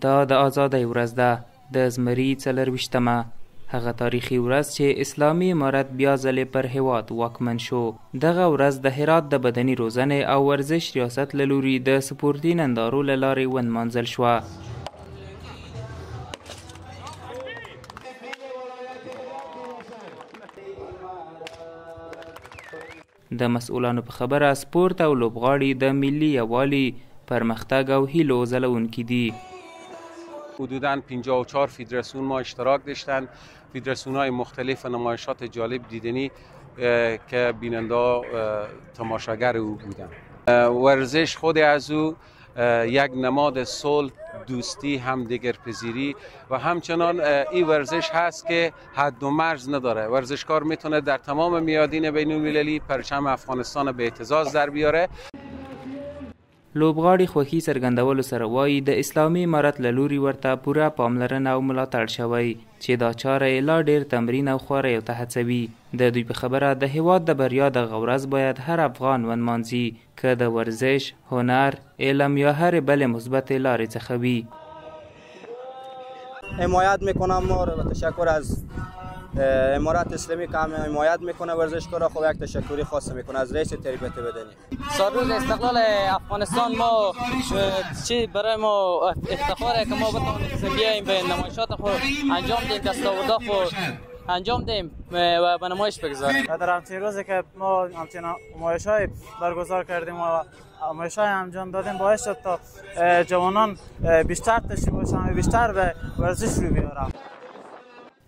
دا د آزادۍ ورځ ده، د زمري 24مه، هغه تاریخي ورځ چې اسلامي امارت بیا ځلې پر هیواد واکمن شو. دغه ورځ د هرات د بدني روزنې او ورزش ریاست له لوري د سپورتي نندارو له لارې ونمانځل شوه. د مسؤلانو په خبره سپورت او لوبغاړي د ملی یووالي، پرمختګ او هیلو ځلونکي دي. حدوداً 54 فدراسیون ما اشتراک داشتن، فدراسیون‌های مختلف و نمایشات جالب دیدنی که بیننده تماشاگر او بودند. ورزش خود از او یک نماد صلح، دوستی، همدیگرپذیری و همچنان این ورزش هست که حد و مرز نداره. ورزشکار میتونه در تمام میادین بین‌المللی پرچم افغانستان به اهتزاز در بیاره. لوبغاړي خوښي څرګندولو سره وایي د اسلامي امارت له لوري ورته پوره پاملرنه او ملاتړ شوی چې دا چاره یې لا ډېر تمرین او خواریو ته هڅوي. د دوی په خبره د هیواد د بریا دغه ورځ باید هر افغان ونمانځي، که د ورزش، هنر، علم یا هر بلې مثبتې لارې څخه وي. حمایت میکنم ما رو و تشکر از امارت اسلامی که همه حمایت میکنه ورزشکارا. خب یک تشکری خاص میکنه از رئیس تربیت بدنی. روز استقلال افغانستان ما چی برای ما افتخاره که ما بتونیم بیایم به نمایشات خود انجام دهیم، دستاوردها خود انجام دهیم و به نمایش بگذاریم. در همچین روزی که ما همچین نمایش‌های برگزار کردیم و نمایش‌های انجام دادیم باعث شد تا جوانان بیشتر تشریف باشن و بیشتر به ورزش رو بیارن.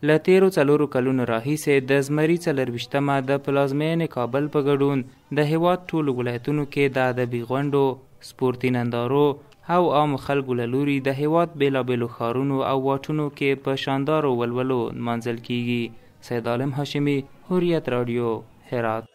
له تیرو 4 کلونو راهیسې د زمري 24مه د پلازمینې کابل په ګډون د هیواد ټولو ولایتونو کې د ادبي غونډو، سپورتي نندارو او عامو خلکو له لوري د هیواد بېلابېلو ښارونو او واټونو کې په شاندارو ولولو نمانځل کیږي. سید عالم هاشمي، حریت رادیو، هرات.